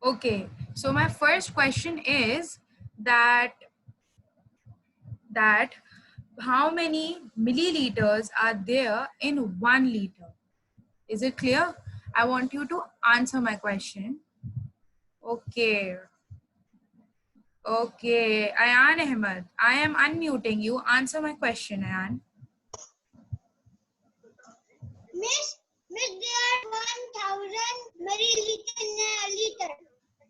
Okay, so my first question is that that how many milliliters are there in 1 liter? Is it clear? I want you to answer my question. Okay. Okay, Ayan Ahmed, I am unmuting you. Answer my question, Ayan. Miss, there are 1000 milliliter in a liter.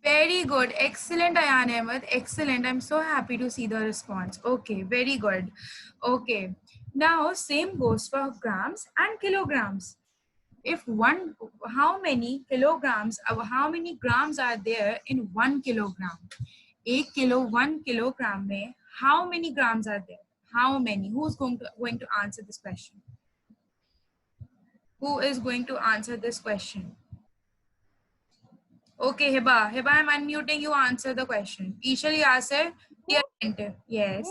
Very good. Excellent, Ayan Ahmed. Excellent. I'm so happy to see the response. Okay, very good. Okay. Now, same goes for grams and kilograms. If one, how many kilograms, how many grams are there in 1 kilogram? 1 kilogram mein, how many grams are there? How many? Who's going to answer this question? Who is going to answer this question? Okay, Hiba. Hiba, I'm unmuting you. Answer the question. Ishal Yasser, be attentive. Yes.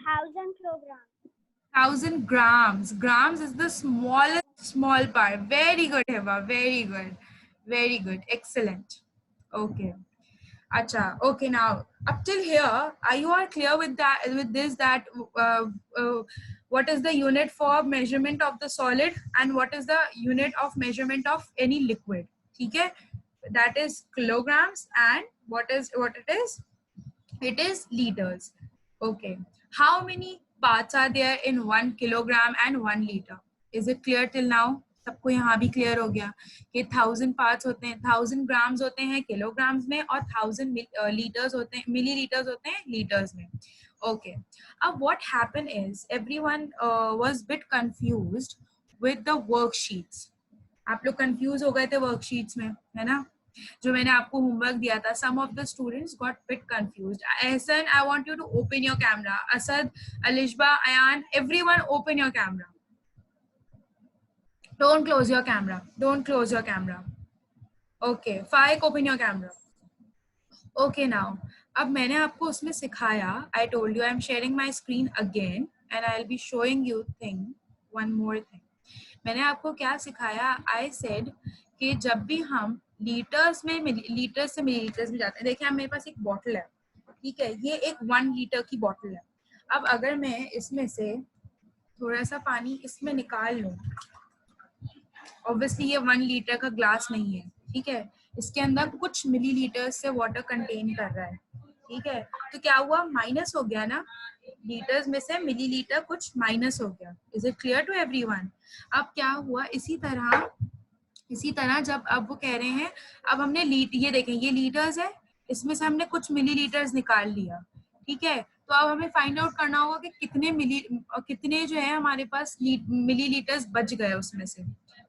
1000 kilograms. 1,000 grams. Grams is the smallest small part. Very good, Hiba. Very good. Very good. Excellent. Okay. Acha. Okay, now up till here, are you all clear with that? With this, that what is the unit for measurement of the solid and what is the unit of measurement of any liquid? Okay, that is kilograms, and what it is? It is liters. Okay. How many parts are there in 1 kilogram and 1 liter? Is it clear till now? सबको यहाँ भी clear हो गया कि 1000 parts होते हैं, 1000 grams होते हैं किलोग्राम्स में और 1000 लीटर्स होते हैं, मिलीलीटर्स होते हैं लीटर्स में. Okay. अब what happened is everyone was bit confused with the worksheets. आप लोग कंफ्यूज हो गए थे वर्कशीट्स में, है ना? जो मैंने आपको होमवर्क दिया था. Some of the students got bit confused. Ahsan, I want you to open your camera. Asad, Alishba, Ayan, everyone open your camera. Don't close your camera. Don't close your camera. Okay, Faik, open your camera. Okay, now, अब मैंने आपको उसमें सिखाया. I told you I'm sharing my screen again and I'll be showing you one more thing. मैंने आपको क्या सिखाया? I said कि जब भी हम लीटर्स में लीटर्स से मिलीलीटर्स में जाते हैं, देखिए मेरे पास एक बॉटल है, ठीक है, ये एक 1 लीटर की बॉटल है. अब अगर मैं इसमें से थोड़ा सा पानी इसमें निकाल लूं, ऑब्वियसली ये 1 लीटर का ग्लास नहीं है, ठीक है, इसके अंदर कुछ मिलीलीटर से वाटर कंटेन कर रहा है, ठीक है, तो क्या हुआ? माइनस हो गया ना, लीटर्स में से मिलीलीटर कुछ माइनस हो गया. Is it clear to everyone? अब क्या हुआ? इसी तरह जब अब वो कह रहे हैं, अब हमने ये देखें, ये लीटर्स है, इसमें से हमने कुछ मिलीलीटर्स निकाल लिया, ठीक है, तो अब हमें फाइंड आउट करना होगा कि कितने जो है हमारे पास मिलीलीटर्स बच गए उसमें से,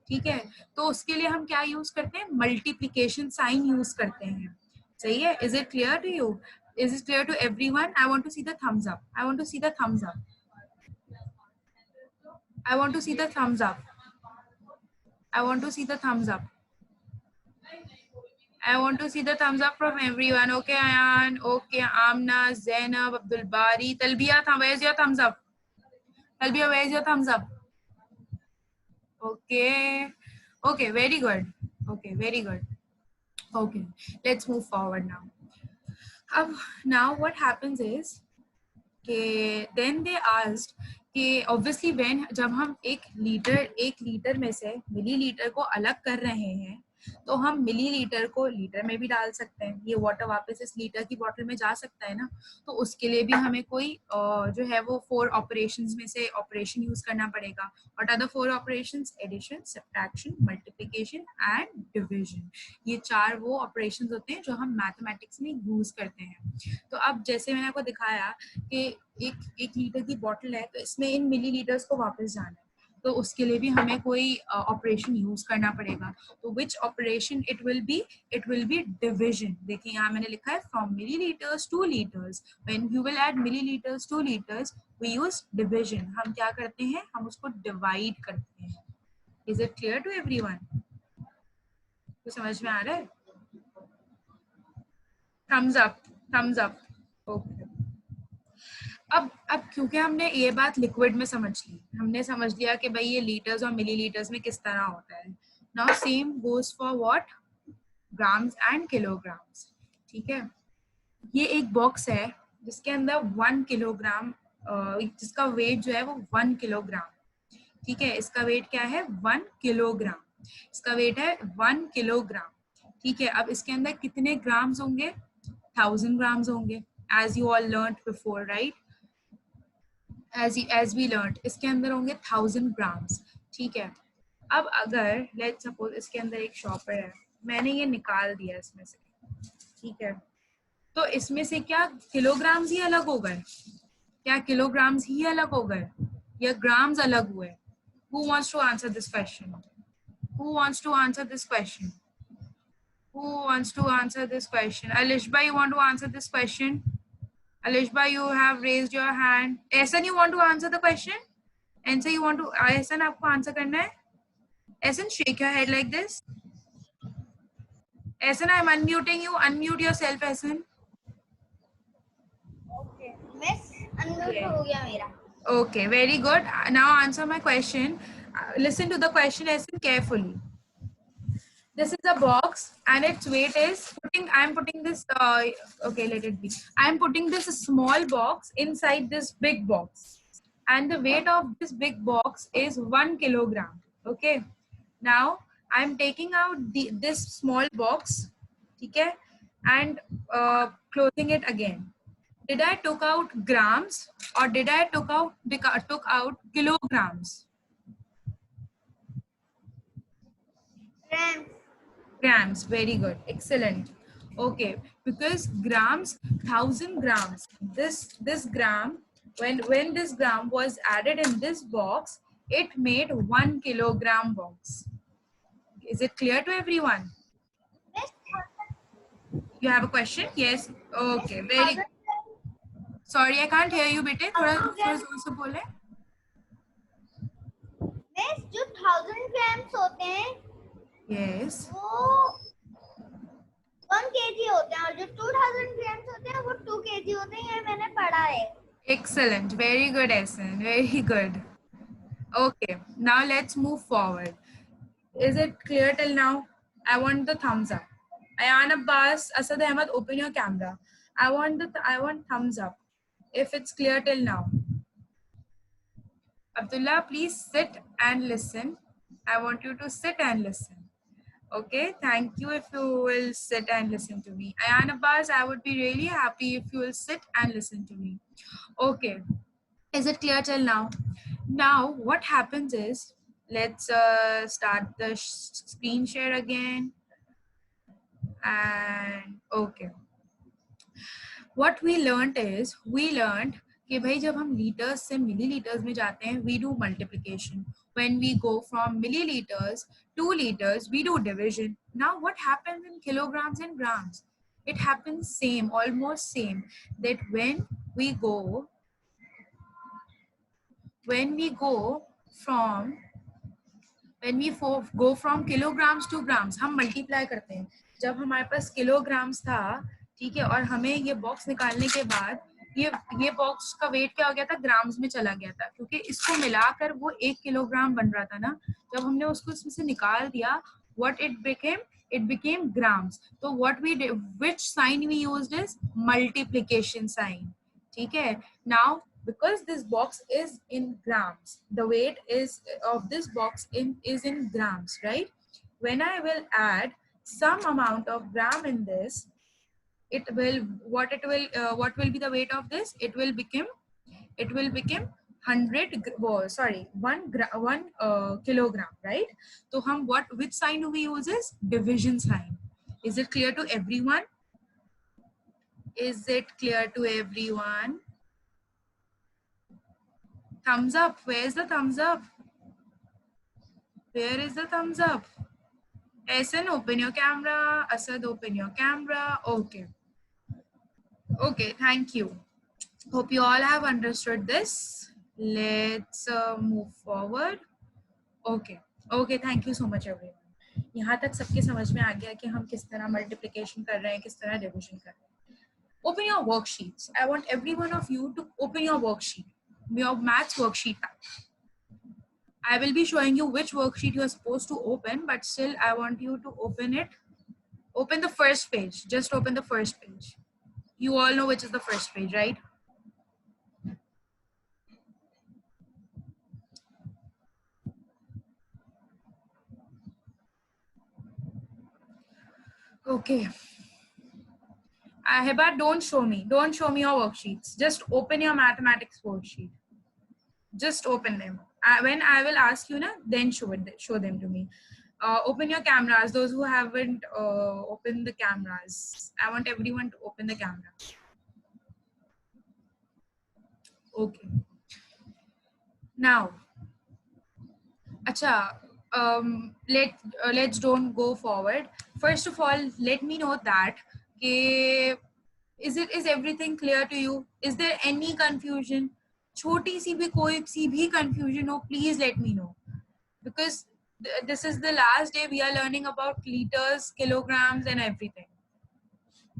ठीक है, तो उसके लिए हम क्या यूज करते हैं? मल्टीप्लीकेशन साइन यूज करते हैं. सही है? Is it clear to you? Is it clear to everyone? I want to see the thumbs up. I want to see the thumbs up. I want to see the thumbs up. I want to see the thumbs up. I want to see the thumbs up from everyone. Okay, Ayan. Okay, Amna, Zainab, Abdul Bari, Talbiya, where's your thumbs up? Talbiya, where's your thumbs up? Okay. Okay, very good. Okay, very good. Okay, let's move forward now. Now what happens is, then they asked कि obviously when जब हम एक litre में से millilitre को अलग कर रहे हैं, तो हम मिलीलीटर को लीटर में भी डाल सकते हैं, ये वाटर वापस इस लीटर की बोतल में जा सकता है ना, तो उसके लिए भी हमें कोई जो है वो 4 ऑपरेशंस में से ऑपरेशन यूज करना पड़ेगा. What are the 4 operations? Addition, subtraction, multiplication and division. ये 4 वो ऑपरेशंस होते हैं जो हम मैथमेटिक्स में यूज करते हैं. तो अब जैसे मैंने आपको दिखाया कि एक लीटर की बोतल है, तो इसमें इन मिलीलीटर्स को वापस जाना है, तो उसके लिए भी हमें कोई ऑपरेशन यूज करना पड़ेगा. तो which operation it will be division. देखिए यहाँ मैंने लिखा है from millilitres to litres. When you will add millilitres to litres we use division. हम क्या करते हैं? हम उसको डिवाइड करते हैं. Is it clear to everyone? तो समझ में आ रहा है? Thumbs up, thumbs up. Okay. अब क्योंकि हमने ये बात लिक्विड में समझ ली, हमने समझ लिया कि भाई ये लीटर्स और मिलीलीटर्स में किस तरह होता है. Now same goes for what? Grams and kilograms. ठीक है, ये एक बॉक्स है जिसके अंदर 1 किलोग्राम, जिसका वेट जो है वो 1 किलोग्राम. ठीक है, इसका वेट क्या है? 1 किलोग्राम. इसका वेट है 1 किलोग्राम. ठीक है, अब इसके अंदर कितने ग्राम्स होंगे? 1000 ग्राम्स होंगे, as you all learn before, right? As we learn, इसके अंदर होंगे 1000 ग्राम्स. ठीक है, अब अगर लेट्स सपोज इसके अंदर एक शॉपर है, मैंने ये निकाल दिया इसमें से. ठीक है, तो इसमें से क्या किलोग्राम्स ही अलग हो गए? क्या किलोग्राम्स ही अलग हो गए या ग्राम्स अलग हुए? Who wants to answer this question? Who wants to answer this question? Who wants to answer this question? Alishba, you want to answer this question? Alishba, you have raised your hand. Ehsan, you want to answer the question? Answer, you want to? Ehsan, आपको answer करना है? Ehsan, shake your head like this. Ehsan, I'm unmuting you. Unmute yourself, Ehsan. Okay. Miss, unmute Yeah. हो गया मेरा. Okay, very good. Now answer my question. Listen to the question, Ehsan, carefully. This is a box and its weight is I'm putting this, okay, let it be. I'm putting this small box inside this big box. And the weight of this big box is 1 kilogram. Okay. Now I'm taking out this small box, okay, and closing it again. Did I took out grams or did I took out kilograms? Grams. Grams, very good, excellent. Okay, because grams, 1000 grams. This gram, when this gram was added in this box, it made 1 kilogram box. Is it clear to everyone? Miss, You have a question? Yes. Okay, very good. Sorry, I can't hear you, बेटे. थोड़ा जोर से बोले. Miss, जो 1000 grams होते हैं Yes. वो 1 kg होते हैं और जो 2000 grams होते हैं वो 2 kg होते हैं. ये मैंने पढ़ा है. Excellent. Very good, Essen. Very good. Okay, now let's move forward. Is it clear till now? I want the thumbs up. Ayan Abbas, Asad Ahmed, open your camera. I want thumbs up if it's clear till now. Abdullah, please sit and listen. I want you to sit and listen. Okay, thank you if you will sit and listen to me. Ayan Abbas, I would be really happy if you will sit and listen to me. Okay, is it clear till now? Now, what happens is, let's start the screen share again. And okay, what we learned is, कि भाई जब हम litres से millilitres में जाते हैं, we do multiplication. When we go from milliliters to liters, we do division. Now, what happens in kilograms and grams? It happens same, almost same. That when we go from kilograms to grams, हम multiply करते हैं. जब हमारे पास kilograms था, ठीक है, और हमें ये बॉक्स निकालने के बाद ये बॉक्स का वेट क्या हो गया था? ग्राम्स में चला गया था, क्योंकि इसको मिलाकर वो 1 किलोग्राम बन रहा था ना. जब हमने उसको इसमें से निकाल दिया, what it became grams. So what we did, which sign we used is multiplication sign. ठीक है. Now, because this box is in grams, the weight is of this box is in grams, right? When I will add some amount of gram in this, what will be the weight of this? It will become 1 kilogram, right? So which sign do we use is division sign. Is it clear to everyone? Is it clear to everyone? Thumbs up. Where's the thumbs up? Where is the thumbs up? Ehsan, open your camera. Asad, open your camera. Okay. Okay, thank you. Hope you all have understood this. Let's move forward. Okay. Okay, thank you so much everyone. यहाँ तक सबके समझ में आ गया कि हम किस तरह मल्टीप्लिकेशन कर रहे हैं, किस तरह डिविजन कर रहे हैं. Open your worksheets. I want every one of you to open your worksheet, your maths worksheet. I will be showing you which worksheet you are supposed to open, but still I want you to open it. Open the first page. Just open the first page. You all know which is the first page, right? Okay. Hiba, don't show me. Don't show me your worksheets. Just open your mathematics worksheet. Just open them. When I will ask you, then show them to me. Open your cameras. Those who haven't opened the cameras, I want everyone to open the camera. Okay. Now, acha, let's don't go forward. First of all, let me know that is everything clear to you? Is there any confusion? छोटी सी भी कोई सी भी confusion हो, please let me know, because this is the last day we are learning about liters, kilograms, and everything.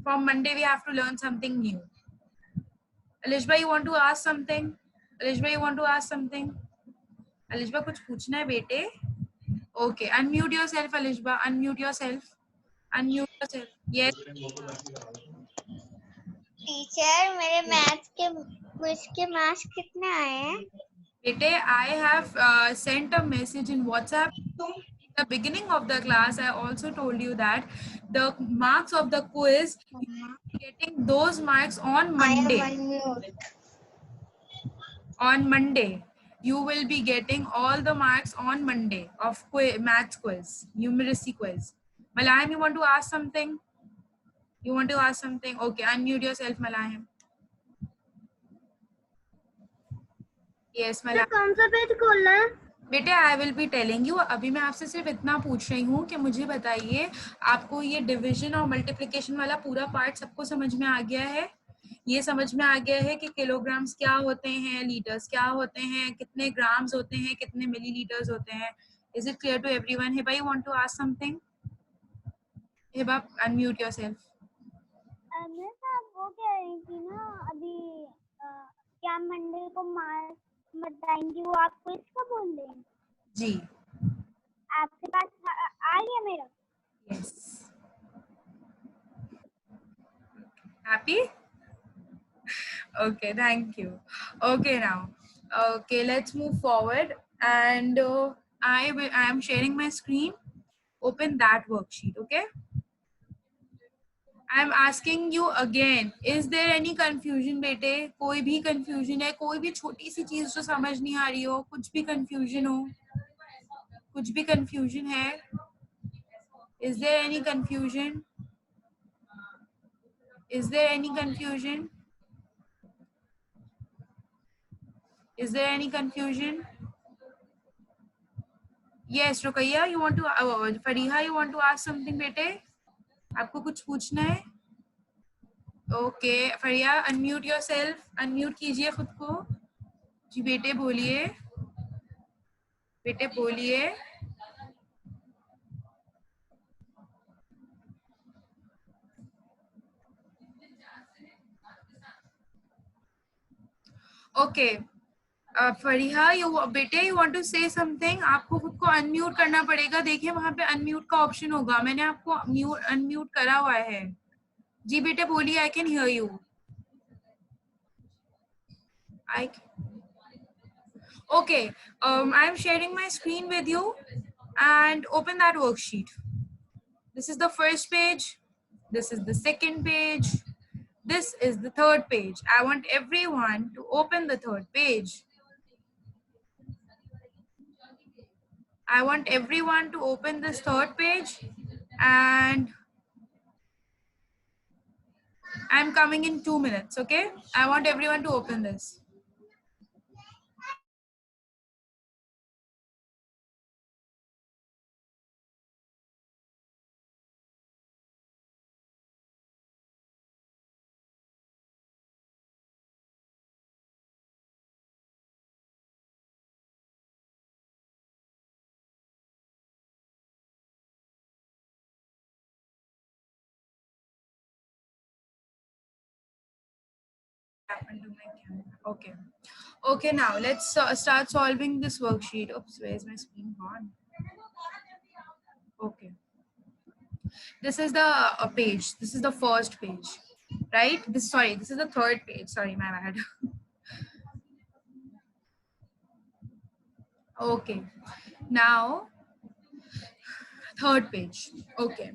From Monday we have to learn something new. Alishba, you want to ask something? Alishba, you want to ask something? Alishba, कुछ पूछना है बेटे? Okay, unmute yourself, Alishba. Unmute yourself. Unmute yourself. Yes. Teacher मेरे maths के quiz के marks कितने आए हैं? Bete, I have sent a message in WhatsApp. At the beginning of the class, I also told you that the marks of the quiz, you are getting those marks on Monday. On Monday, you will be getting all the marks on Monday of maths quiz, numeracy quiz. Malayam, you want to ask something? You want to ask something? Okay, unmute yourself, Malayam. Yes, Malayam. कौन सा page खोलना है? बेटे, I will be telling you. अभी मैं आपसे सिर्फ इतना पूछ रही हूँ कि मुझे बताइए, आपको ये डिवीजन और मल्टीप्लिकेशन वाला पूरा पार्ट सबको समझ में आ गया है? ये समझ में आ गया है कि किलोग्राम्स क्या होते हैं, लीटर्स क्या होते हैं, कितने ग्राम्स होते हैं, कितने मिलीलीटर्स होते हैं? Is it clear to everyone? Hiba, you want to ask something? Hiba, unmute yourself. मैं साहब वो कह रही थी ना अभी क्या मंडे को मार्क्स बताएंगी, वो आपको इसका बोल रहे हैं? जी. आपके पास आ गया मेरा? Yes. Happy? Okay, thank you. Okay, now, okay, let's move forward, and I am sharing my screen. Open that worksheet. Okay, I am asking you again, is there any confusion बेटे? कोई भी confusion है? कोई भी छोटी सी चीज जो समझ नहीं आ रही हो? कुछ भी confusion हो? कुछ भी confusion है? Is there any confusion? Is there any confusion? Is there any confusion? Yes, Rukaiya, you want to, Fariha, you want to ask something, बेटे? आपको कुछ पूछना है? Okay, Faria, unmute yourself. Unmute कीजिए खुद को. जी बेटे बोलिए. बेटे बोलिए. ओके, फरिहा, यू बेटे, you want to say something? आपको खुद को अनम्यूट करना पड़ेगा. देखिए वहां पे अनम्यूट का ऑप्शन होगा. मैंने आपको अनम्यूट करा हुआ है. जी बेटे बोलिए. I can hear you. Okay, I am sharing my screen with you, and open that worksheet. This is the first page. This is the second page. This is the third page. I want everyone to open the third page. I want everyone to open this third page, and I'm coming in 2 minutes, okay? I want everyone to open this. Happened to my camera. Okay. Okay, now let's start solving this worksheet. Oops, where's my screen gone? Okay. This is the page. This is the first page, right? This is the third page. Sorry, my bad. Okay. Now, third page. Okay.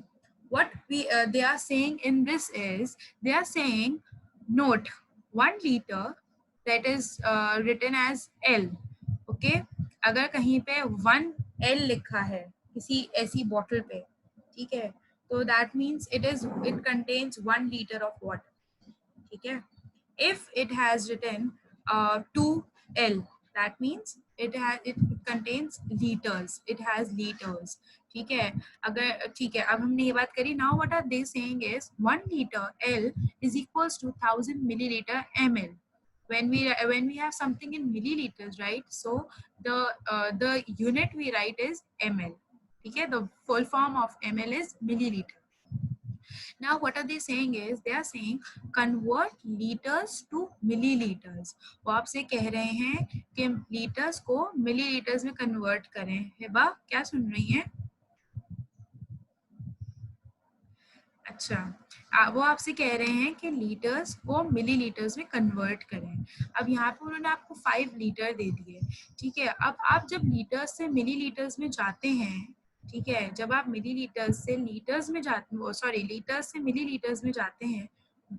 What they are saying in this is, they are saying note 1 liter, that is written as L. Okay. अगर कहीं पे 1 L लिखा है किसी ऐसी bottle पे, ठीक है, तो that means it contains 1 liter of water. ठीक है. If it has written 2L, that means it contains liters. It has liters. ठीक है. अगर ठीक है, अब हमने ये बात करी. Now what are they saying is 1 liter L is equals to 1000 milliliter ml. When we have something in milliliters, right? So the unit we write is ml. ठीक है. The full form of ml is milliliter. Now what are they saying is, they are saying convert liters to milliliters. वो आपसे कह रहे हैं कि liters को milliliters में convert करें. हिबा क्या सुन रही हैं? अच्छा, वो आपसे कह रहे हैं कि लीटर्स को मिलीलीटर्स में कन्वर्ट करें. अब यहाँ पे उन्होंने आपको 5 लीटर दे दिए. ठीक है. अब आप जब लीटर्स से मिलीलीटर्स में जाते हैं, ठीक है, जब आप मिलीलीटर्स से लीटर्स में जाते, सॉरी, लीटर्स से मिलीलीटर्स में जाते हैं,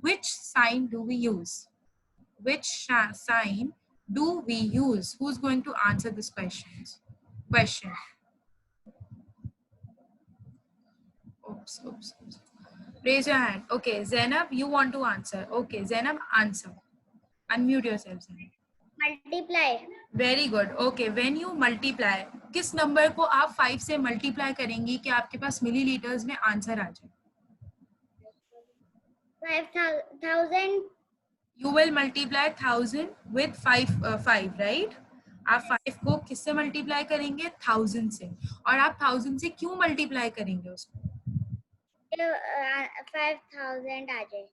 which sign do we use? Which sign do we use? Who's going to answer this question? Oops. Raise your hand. Okay, Zainab, you want to answer. Okay, Zainab, answer. Unmute yourself, Zainab. Multiply. Very good. Okay, when you multiply, किस number को आप 5 से multiply करेंगी कि आपके पास millilitres में answer आ जाए? 5,000. You will multiply 1000 with 5, right? आप 5 को किससे मल्टीप्लाई करेंगे? 1000 से. और आप 1000 से क्यों मल्टीप्लाई करेंगे उसको? 5,000 आ जाए.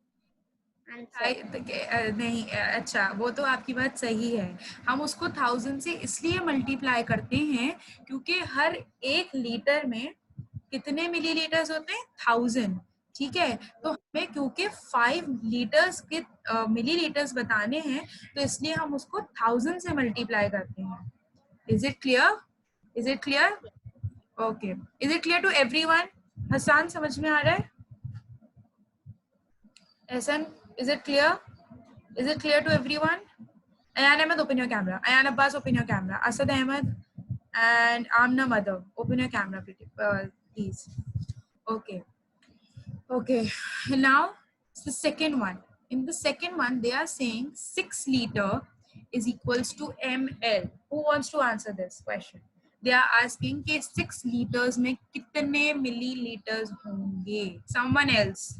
नहीं, अच्छा, वो तो आपकी बात सही है. हम उसको 1000 से इसलिए मल्टीप्लाई करते हैं क्योंकि हर 1 लीटर में कितने मिलीलीटर्स होते हैं? 1000. ठीक है. तो हमें क्योंकि 5 लीटर्स के मिलीलीटर्स बताने हैं, तो इसलिए हम उसको 1000 से मल्टीप्लाई करते हैं. Is it clear? Okay. Is it clear to everyone? Hasan, समझ में आ रहा है? Ehsan, is it clear? Is it clear to everyone? Ayan Ahmed, open your camera. Ayan Abbas, open your camera. Asad Ahmed and Amna Mother, open your camera, please. Okay. Now, it's the second one. In the second one, they are saying 6 liter is equals to ml. Who wants to answer this question? They are asking कि 6 liters में कितने milliliters होंगे? Someone else.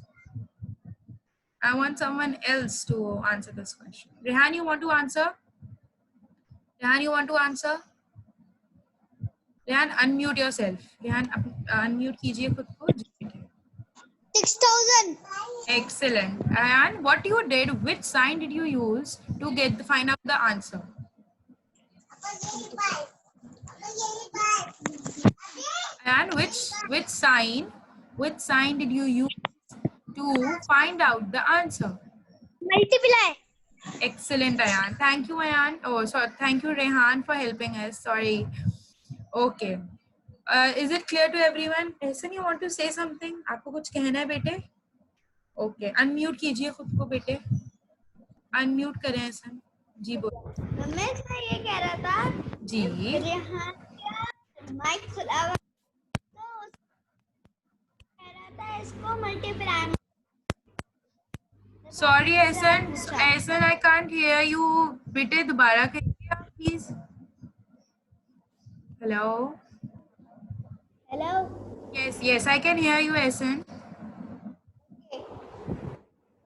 I want someone else to answer this question. Rehan, you want to answer? Rehan, unmute yourself. Rehan, unmute कीजिए खुद को. 6,000. Excellent. Rehan, what you did, which sign did you use to find out the answer? Rehan, which sign did you use to find out the answer? Multiply. Excellent, Ayan. Thank you, Ayan. Oh, sorry. Thank you, Rehan, for helping us. Sorry. Okay. Is it clear to everyone? Ehsan, you want to say something? आपको कुछ कहना है बेटे? Okay. Unmute कीजिए खुद को बेटे. Unmute करें ehsan. जी बोलो. मैं ये कह रहा था. जी. रेहान का माइक खुला हुआ तो कह रहा था इसको multiply. Sorry, Ehsan, I can't hear you. बेटे दोबारा कहिए आप please. Hello. Yes, I can hear you, Ehsan.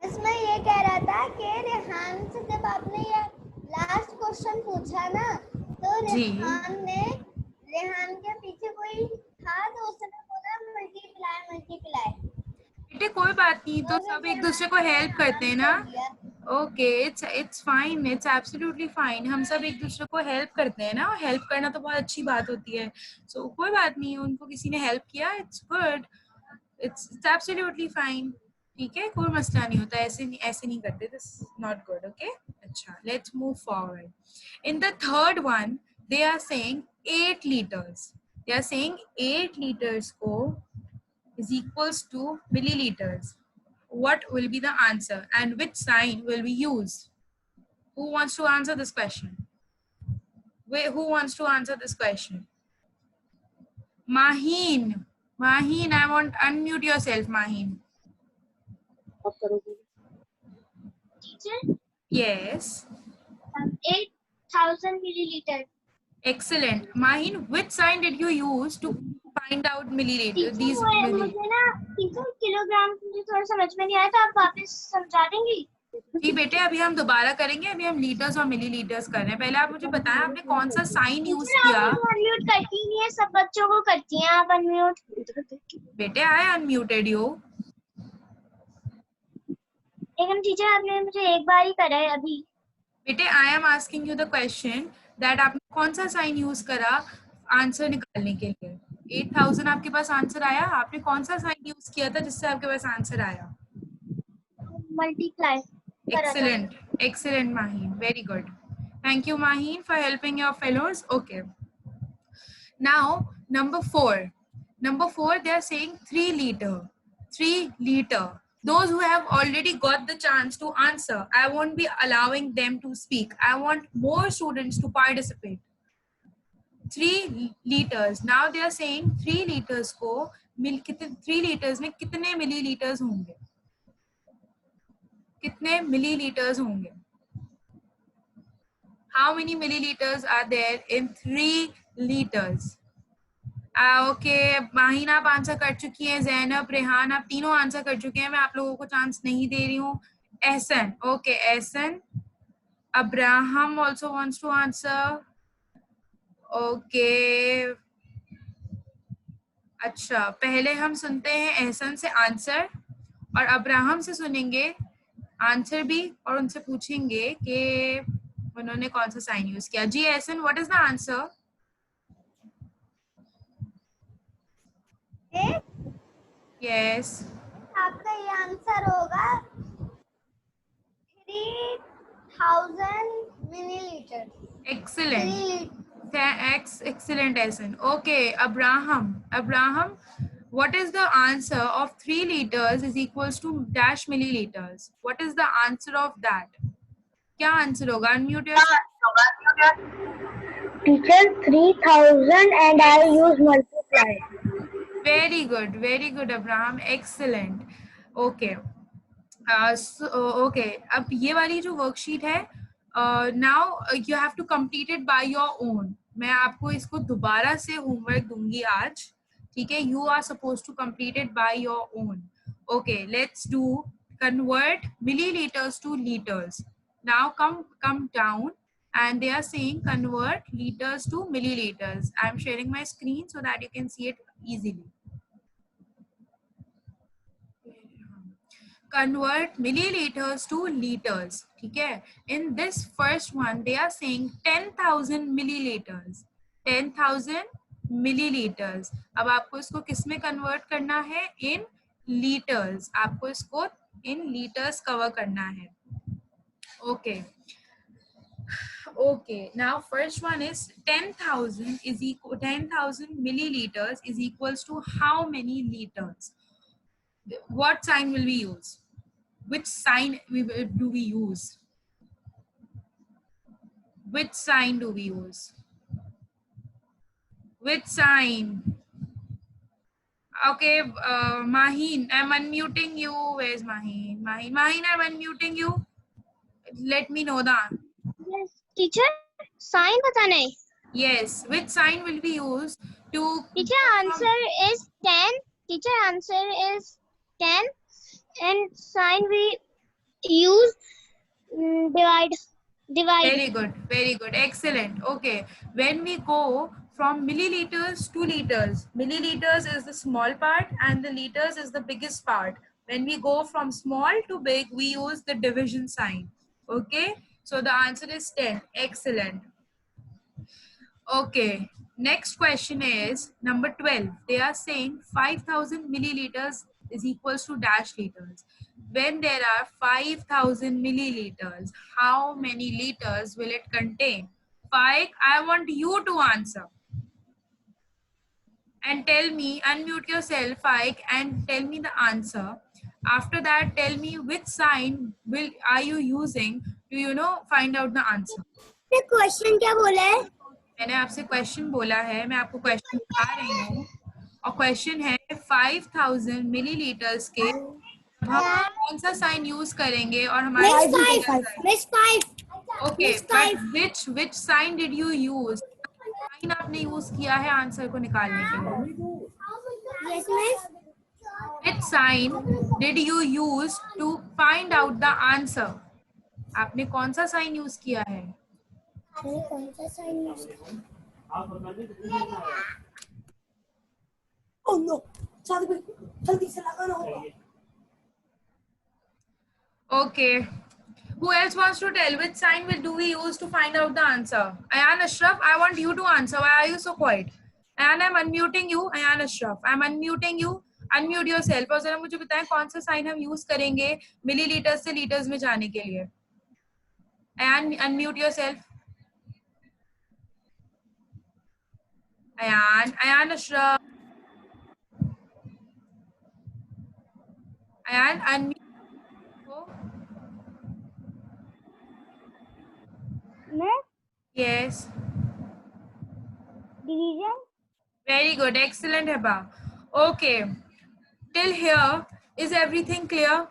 बस मैं ये कह रहा था कि रेहान से जब आपने ये लास्ट क्वेश्चन पूछा ना, तो रेहान के पीछे कोई था तो उसने बोला मल्टीप्लाई. बेटे कोई बात नहीं, तो सब एक दूसरे को हेल्प करते हैं ना. Okay, it's fine, it's absolutely fine. हम सब एक दूसरे को हेल्प करते हैं ना, हेल्प करना तो बहुत अच्छी बात होती है. सो कोई बात नहीं, उनको किसी ने हेल्प किया, it's good. It's absolutely fine. ठीक है, कोई मसला नहीं होता, ऐसे नहीं करते. This is not good. Okay. अच्छा, let's move forward. In the third one, they are saying 8 liters. They are saying 8 liters को is equals to milliliters. What will be the answer and which sign will we use? Who wants to answer this question? Wait, who wants to answer this question? Maheen, I want unmute yourself, Maheen. Teacher, Yes. 8,000 milliliter. Excellent. Maheen, which sign did you use to find out milliliter? Teacher These मुझे ना teacher kilogram मुझे थोड़ा समझ में नहीं आया तो आप वापस समझा देंगी? जी बेटे, अभी हम दोबारा करेंगे. अभी हम लीटर्स और मिलीलीटर्स कर रहे हैं. पहले आप मुझे बताएं आपने कौन सा साइन यूज किया. आप अनम्यूट करती नहीं है, सब बच्चों को करती हैं आप अनम्यूट. बेटे, आई अनम्यूटेड यू. लेकिन टीचर आपने मुझे एक बार ही करा है अभी. बेटे, I am asking you the question that आपने कौन सा साइन यूज करा आंसर निकालने के लिए. 8000 आपके पास आंसर आया. आपने कौन सा साइन यूज किया था जिससे आपके पास आंसर आया? Multiply. Excellent, excellent, Maheen. Very good. Thank you, Maheen, for helping your fellows. Okay. Now, number 4. Number 4, they are saying 3 liter. 3 liter. Those who have already got the chance to answer, I won't be allowing them to speak. I want more students to participate. 3 liters. Now they are saying 3 liters को 3 liters में कितने milliliters होंगे? कितने milliliters होंगे? How many milliliters are there in 3 liters? Okay, Maheen आप answer कर चुकी हैं. ज़ैनब, रेहान, आप तीनों आंसर कर चुके हैं. मैं आप लोगों को चांस नहीं दे रही हूँ. Ehsan, okay, Ehsan. Abraham also wants to answer. Okay. अच्छा, पहले हम सुनते हैं एहसन से आंसर और अब्राहम से सुनेंगे आंसर भी और उनसे पूछेंगे कि उन्होंने कौन सा साइन यूज किया. जी Ehsan, what is the answer? Yes, आपका ये आंसर होगा 3000 millilitre. excellent. Excellent, Ehsan. Okay, Abraham, what is the answer of 3 liters is equals to dash milliliters? What is the answer of that? क्या answer होगा? Unmute yourself. Teacher, 3000 and I use multiply. Very good, Abraham. Excellent. Okay. Okay. अब ये वाली जो worksheet है, now you have to complete it by your own. मैं आपको इसको दोबारा से होमवर्क दूंगी आज. ठीक है? You are supposed to complete it by your own. Okay. Let's do convert milliliters to liters. Now come down. And they are saying convert liters to milliliters. I am sharing my screen so that you can see it easily. Convert milliliters to liters. ठीक है? In this first one, they are saying 10,000 milliliters. 10,000 milliliters. अब आपको इसको किस में convert करना है? In liters. आपको इसको in liters cover करना है. Okay. Okay, now first one is 10,000 is equal 10,000 milliliters is equals to how many liters? What sign will we use? Which sign do we use? Which sign do we use? Which sign? Okay, Maheen, I'm unmuting you. Where's Maheen? Maheen, I'm unmuting you. Let me know the answer. Yes, teacher, sign बताना है. Yes, which sign will we use to? Teacher, answer is 10. Teacher, answer is 10. And sign we use divide. Very good, excellent. Okay, when we go from milliliters to liters, milliliters is the small part and the liters is the biggest part. When we go from small to big, we use the division sign. Okay, so the answer is 10. Excellent. Okay, Next question is number 12. They are saying 5,000 milliliters is equals to dash liters. When there are 5,000 milliliters, how many liters will it contain? Faik, I want you to answer. And tell me, unmute yourself, Faik, and tell me the answer. After that, tell me which sign are you using to find out the answer. Question क्या बोला है? मैंने आपसे question बोला है, मैं आपको question बता रही हूँ और क्वेश्चन है 5,000 मिलीलीटर्स के हम कौन सा साइन यूज करेंगे और हमारे okay, but which sign did you use? Sign आपने यूज किया है आंसर को निकालने के लिए। Which sign did you use to find out the answer? आपने कौन सा साइन यूज किया है? कौन सा साइन यूज किया? Oh no! जल्दी से लगाना होगा। Okay. Who else wants to tell which sign do we use to find out the answer? Ayan Ashraf, I want you to answer. Why are you so quiet? Ayan, I'm unmuting you. Ayan Ashraf, I'm unmuting you. Unmute yourself. और जरा मुझे बताएं कौन सा sign हम use करेंगे millilitre से litres में जाने के लिए? Ayan, unmute yourself. Ayan Ashraf. Ayan, unmute. Yes. Division. Very good. Excellent, Heba. Okay. Till here, is everything clear?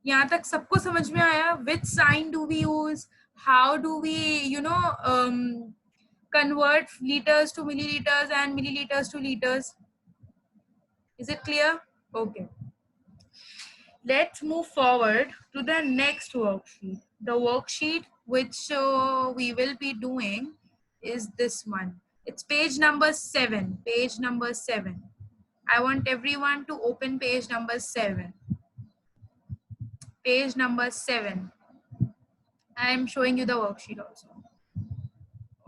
यहाँ तक सबको समझ में आया? Which sign do we use? How do we, convert liters to milliliters and milliliters to liters? Is it clear? Okay. Let's move forward to the next worksheet. The worksheet which we will be doing is this one. It's page number 7. Page number 7. I want everyone to open page number 7. Page number 7. I am showing you the worksheet also.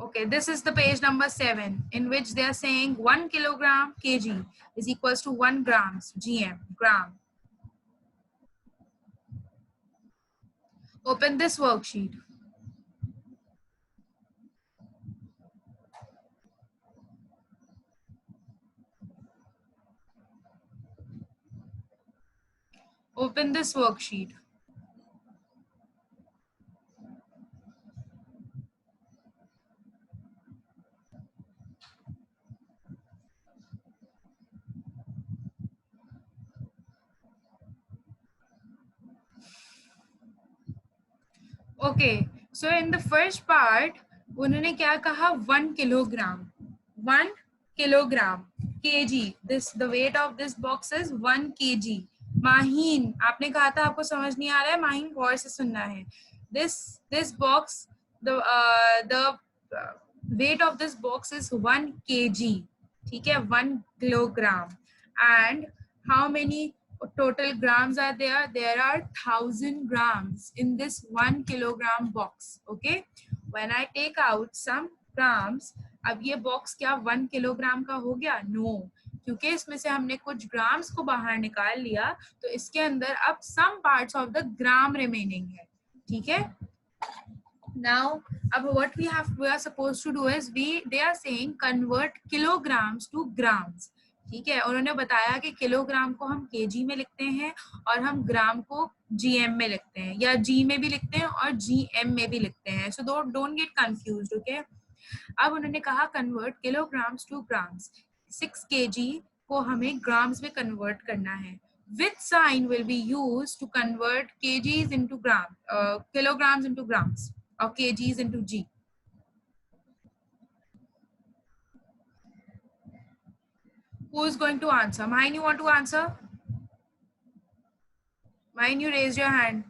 Okay, this is the page number 7 in which they are saying 1 kilogram kg is equals to 1 grams gm gram. Open this worksheet. Open this worksheet. Okay, so in the first part, उन्होंने क्या कहा 1 kilogram. 1 kilogram kg. The weight of this box is 1 kg. Maheen, आपने कहा था आपको समझ नहीं आ रहा है, माहीन गौर से सुनना है. This box, the weight of this box is 1 kg. ठीक है, 1 kilogram. And how many total grams are there? There are 1,000 grams in this 1 kilogram box. Okay, when I take out some grams, अब ये box क्या 1 kilogram का हो गया? No, क्योंकि इसमें से हमने कुछ grams को बाहर निकाल लिया, तो इसके अंदर अब some parts of the gram remaining है. ठीक है? Now, what we are supposed to do is they are saying convert kilograms to grams. ठीक है, उन्होंने बताया कि किलोग्राम को हम केजी में लिखते हैं और हम ग्राम को जीएम में लिखते हैं, या जी में भी लिखते हैं और जीएम में भी लिखते हैं. So don't get confused. Okay, अब उन्होंने कहा convert kilograms two grams. 6 KG को हमें ग्राम्स में कन्वर्ट करना है. Which sign will be used to convert kgs into kilograms into grams or kgs into g? Who is going to answer? Mahin, you want to answer? Mahin, you raised your hand.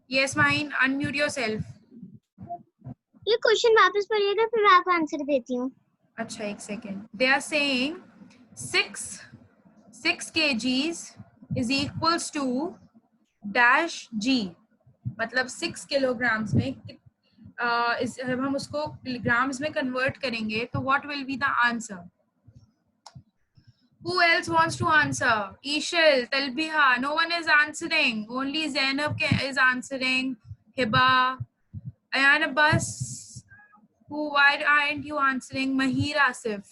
Yes, Mahin, unmute yourself. ये question वापस पढ़िएगा, फिर मैं आपको answer देती हूँ. अच्छा, एक second. They are saying 6 kgs is equals to dash g. मतलब 6 kilograms में जब हम उसको ग्राम्स में कन्वर्ट करेंगे तो what will be the answer? Who else wants to answer? Ishil, Talbiha, no one is answering. Only Zainab is answering. Hiba, Ayan Abbas. Why aren't you answering? Mahir Asif.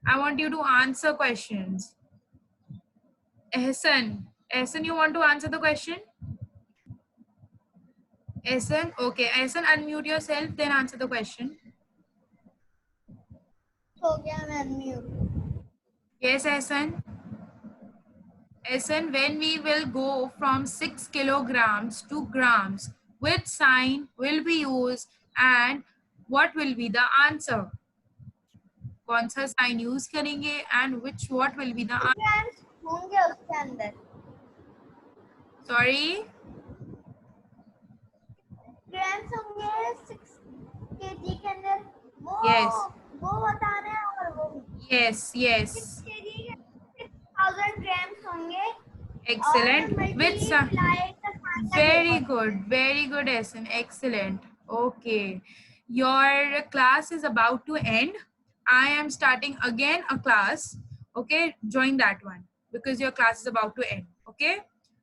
I want you to answer questions. Ehsan, you want to answer the question? Ehsan, okay. Ehsan, unmute yourself, then answer the question. Okay, I'm unmute. Yes, Ehsan. Ehsan, when we will go from 6 kilograms to grams, which sign will be used and what will be the answer? कौन सा sign use करेंगे and what will be the answer? Grams होंगे उसके अंदर. Sorry? Grams होंगे 6 kg के अंदर. Yes. वो बता रहे हैं और वो. Yes, yes. 6 kg 6,000 grams होंगे. Excellent. Which very good, Essen. Excellent. Okay. Your class is about to end. I am starting again a class. Okay. Join that one because your class is about to end. Okay.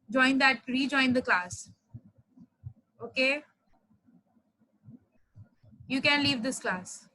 Join that. Rejoin the class. Okay. You can leave this class.